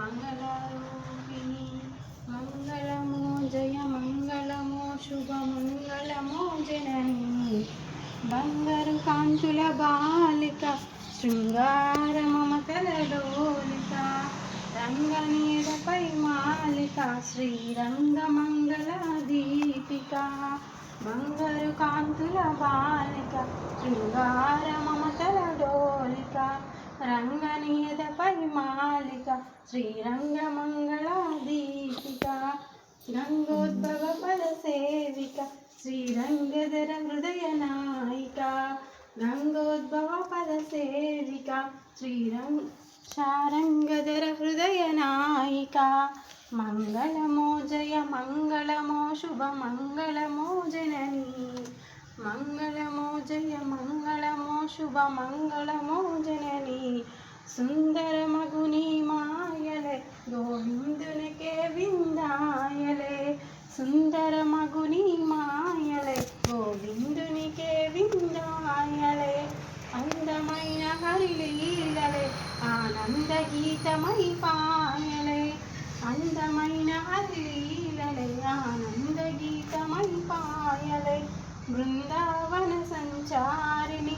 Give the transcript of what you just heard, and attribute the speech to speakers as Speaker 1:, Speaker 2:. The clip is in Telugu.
Speaker 1: మంగళరూపిణి మంగళమో జయ మంగళమో శుభమంగళమో జనని బంగారు కాంతుల బాలిక శృంగార మమతల డోలిక రంగనీడపై మాలిక శ్రీరంగ మంగళ దీపిక బంగారు కాంతుల బాలిక శృంగార మమతల డోలిక రంగనీయదపై మాలిక శ్రీరంగ మంగళ దీపిక గంగోద్భవ పద సేవిక శ్రీరంగధర హృదయ నాయిక గంగోద్భవ పద సేవిక శారంగధర హృదయ నాయిక మంగళమో జయ మంగళమో శుభ మంగళమో జనని మంగళమో జయ మంగళమో శుభ మంగళమో జనని సుందర మగుని మాయలే గోవిందునికే విందాయలే సుందర మగుని మాయలే గోవిందునికే విందాయలే అందమైన హరిలీలలే ఆనంద గీతమై పాయలే అందమైన హరిలీలలే ఆనంద గీతమై పాయలే బృందావన సంచారిణి